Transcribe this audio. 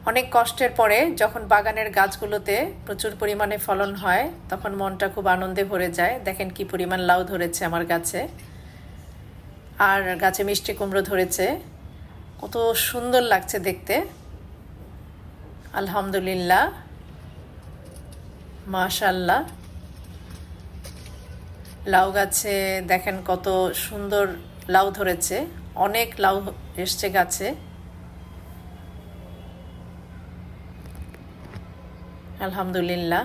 অনেক কষ্টের পরে যখন বাগানের গাছগুলোতে প্রচুর পরিমাণে ফলন হয় তখন মনটা খুব আনন্দে ভরে যায়। দেখেন কি পরিমাণ লাউ ধরেছে আমার গাছে, আর গাছে মিষ্টি কুমড়ো ধরেছে। কত সুন্দর লাগছে দেখতে। আলহামদুলিল্লাহ, মাশাল্লাহ। লাউ গাছে দেখেন কত সুন্দর লাউ ধরেছে, অনেক লাউ এসছে গাছে। আলহামদুলিল্লাহ।